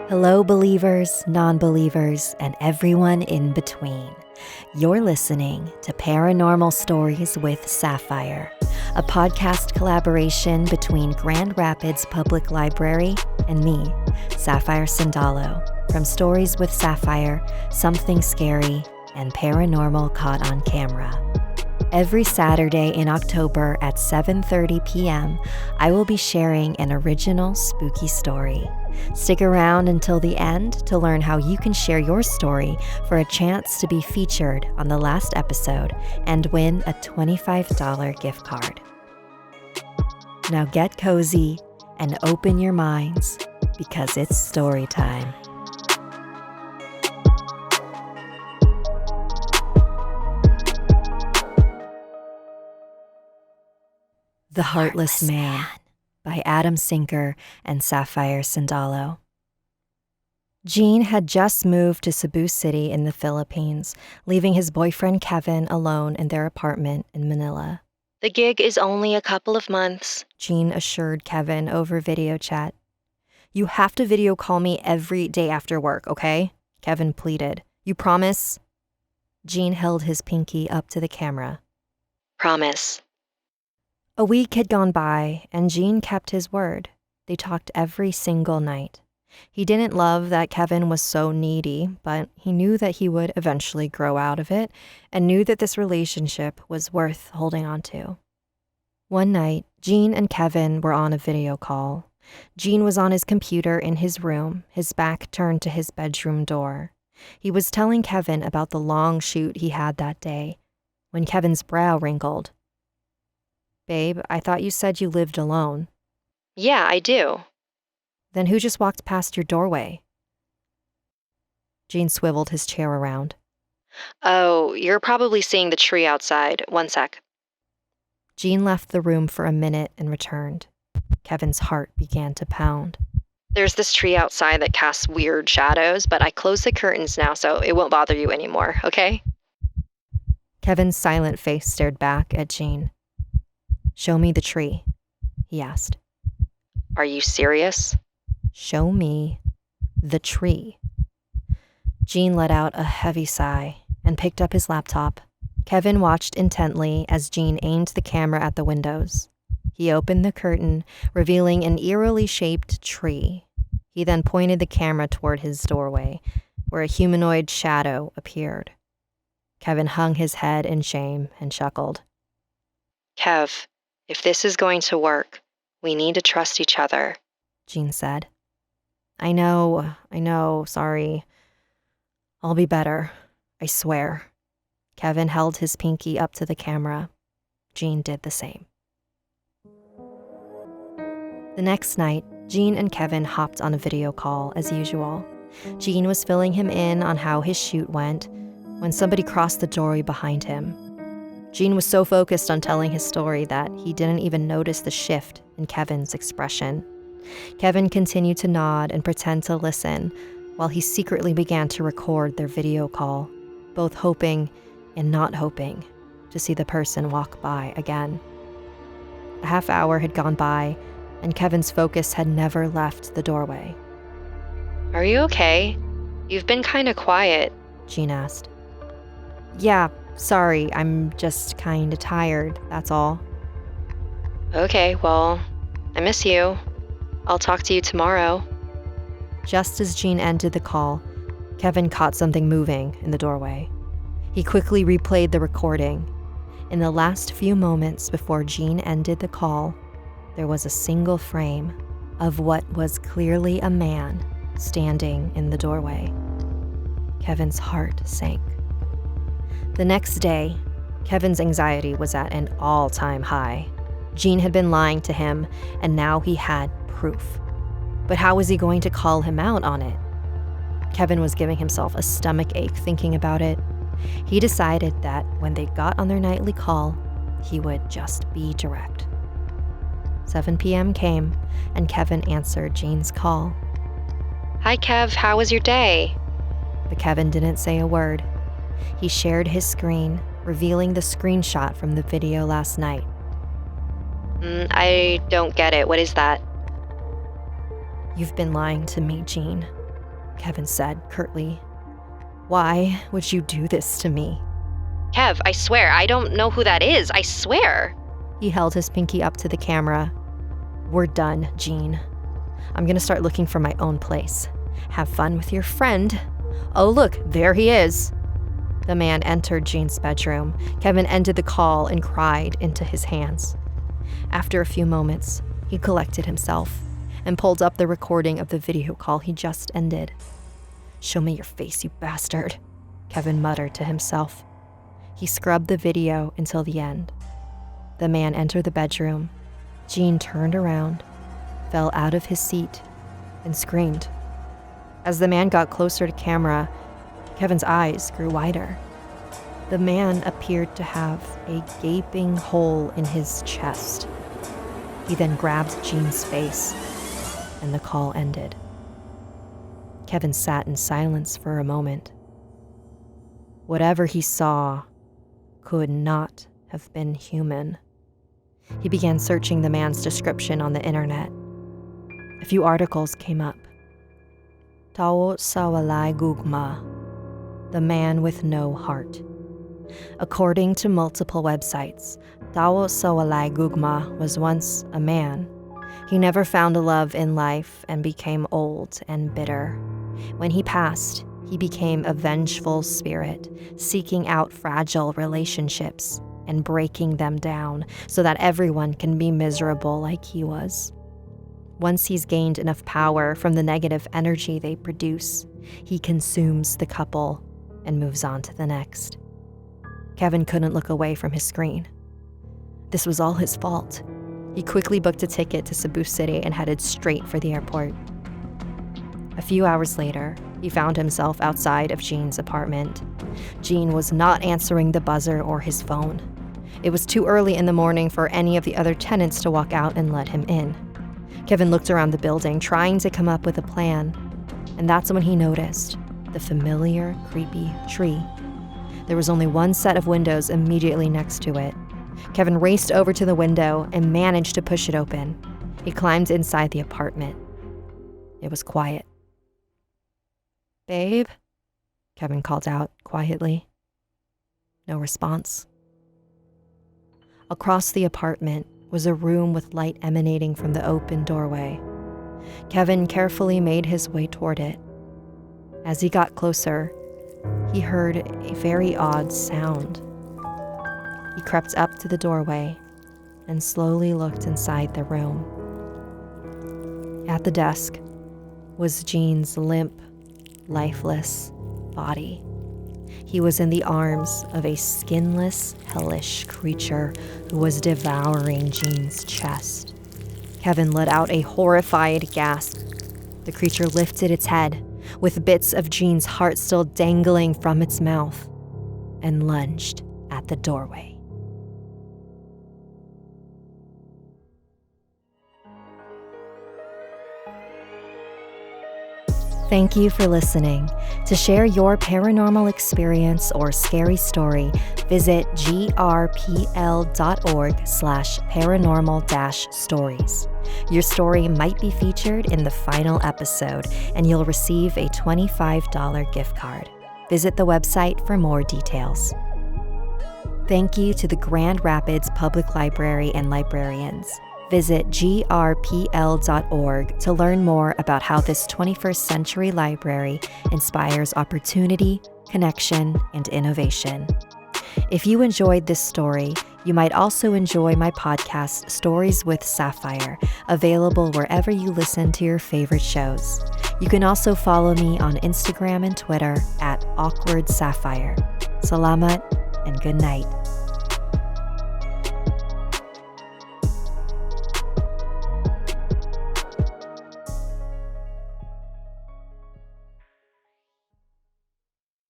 Hello, believers, non-believers, and everyone in between. You're listening to Paranormal Stories with Sapphire, a podcast collaboration between Grand Rapids Public Library and me, Sapphire Sandalo, from Stories with Sapphire, Something Scary, and Paranormal Caught On Camera. Every Saturday in October at 7:30 p.m., I will be sharing an original spooky story. Stick around until the end to learn how you can share your story for a chance to be featured on the last episode and win a $25 gift card. Now get cozy and open your minds because it's story time. The Heartless Man by Adam Sinker and Sapphire Sandalo. Gene had just moved to Cebu City in the Philippines, leaving his boyfriend Kevin alone in their apartment in Manila. The gig is only a couple of months, Gene assured Kevin over video chat. You have to video call me every day after work, okay? Kevin pleaded. You promise? Gene held his pinky up to the camera. Promise. A week had gone by, and Gene kept his word. They talked every single night. He didn't love that Kevin was so needy, but he knew that he would eventually grow out of it, and knew that this relationship was worth holding on to. One night, Gene and Kevin were on a video call. Gene was on his computer in his room, his back turned to his bedroom door. He was telling Kevin about the long shoot he had that day, when Kevin's brow wrinkled. Babe, I thought you said you lived alone. Yeah, I do. Then who just walked past your doorway? Gene swiveled his chair around. Oh, you're probably seeing the tree outside. One sec. Gene left the room for a minute and returned. Kevin's heart began to pound. There's this tree outside that casts weird shadows, but I closed the curtains now, so it won't bother you anymore, okay? Kevin's silent face stared back at Gene. Show me the tree, he asked. Are you serious? Show me the tree. Gene let out a heavy sigh and picked up his laptop. Kevin watched intently as Gene aimed the camera at the windows. He opened the curtain, revealing an eerily shaped tree. He then pointed the camera toward his doorway, where a humanoid shadow appeared. Kevin hung his head in shame and chuckled. Kev, if this is going to work, we need to trust each other, Gene said. I know, sorry. I'll be better, I swear. Kevin held his pinky up to the camera. Gene did the same. The next night, Gene and Kevin hopped on a video call as usual. Gene was filling him in on how his shoot went when somebody crossed the doorway behind him. Gene was so focused on telling his story that he didn't even notice the shift in Kevin's expression. Kevin continued to nod and pretend to listen while he secretly began to record their video call, both hoping and not hoping to see the person walk by again. A half hour had gone by, and Kevin's focus had never left the doorway. Are you okay? You've been kind of quiet, Gene asked. Yeah, sorry, I'm just kinda tired, that's all. Okay, well, I miss you. I'll talk to you tomorrow. Just as Gene ended the call, Kevin caught something moving in the doorway. He quickly replayed the recording. In the last few moments before Gene ended the call, there was a single frame of what was clearly a man standing in the doorway. Kevin's heart sank. The next day, Kevin's anxiety was at an all-time high. Gene had been lying to him, and now he had proof. But how was he going to call him out on it? Kevin was giving himself a stomach ache thinking about it. He decided that when they got on their nightly call, he would just be direct. 7 p.m. came, and Kevin answered Gene's call. Hi, Kev. How was your day? But Kevin didn't say a word. He shared his screen, revealing the screenshot from the video last night. I don't get it. What is that? You've been lying to me, Gene. Kevin said curtly. "Why would you do this to me?" Kev, I swear, I don't know who that is. I swear. He held his pinky up to the camera. "We're done, Jean. I'm gonna start looking for my own place. Have fun with your friend. Oh, look, there he is." The man entered Jean's bedroom. Kevin ended the call and cried into his hands. After a few moments, he collected himself and pulled up the recording of the video call he just ended. "Show me your face, you bastard," Kevin muttered to himself. He scrubbed the video until the end. The man entered the bedroom. Jean turned around, fell out of his seat, and screamed. As the man got closer to camera, Kevin's eyes grew wider. The man appeared to have a gaping hole in his chest. He then grabbed Jean's face, and the call ended. Kevin sat in silence for a moment. Whatever he saw could not have been human. He began searching the man's description on the internet. A few articles came up. Tao Sawalai Gugma, the man with no heart. According to multiple websites, Tao Sawalai Gugma was once a man. He never found a love in life and became old and bitter. When he passed, he became a vengeful spirit, seeking out fragile relationships and breaking them down so that everyone can be miserable like he was. Once he's gained enough power from the negative energy they produce, he consumes the couple and moves on to the next. Kevin couldn't look away from his screen. This was all his fault. He quickly booked a ticket to Cebu City and headed straight for the airport. A few hours later, he found himself outside of Jean's apartment. Jean was not answering the buzzer or his phone. It was too early in the morning for any of the other tenants to walk out and let him in. Kevin looked around the building, trying to come up with a plan, and that's when he noticed the familiar, creepy tree. There was only one set of windows immediately next to it. Kevin raced over to the window and managed to push it open. He climbed inside the apartment. It was quiet. "Babe?" Kevin called out quietly. No response. Across the apartment was a room with light emanating from the open doorway. Kevin carefully made his way toward it. As he got closer, he heard a very odd sound. He crept up to the doorway and slowly looked inside the room. At the desk was Jean's limp, lifeless body. He was in the arms of a skinless, hellish creature who was devouring Jean's chest. Kevin let out a horrified gasp. The creature lifted its head, with bits of Jean's heart still dangling from its mouth, and lunged at the doorway. Thank you for listening. To share your paranormal experience or scary story, visit grpl.org/paranormal-stories. Your story might be featured in the final episode, and you'll receive a $25 gift card. Visit the website for more details. Thank you to the Grand Rapids Public Library and librarians. Visit grpl.org to learn more about how this 21st century library inspires opportunity, connection, and innovation. If you enjoyed this story, you might also enjoy my podcast, Stories with Sapphire, available wherever you listen to your favorite shows. You can also follow me on Instagram and Twitter @AwkwardSapphire. Salamat and good night.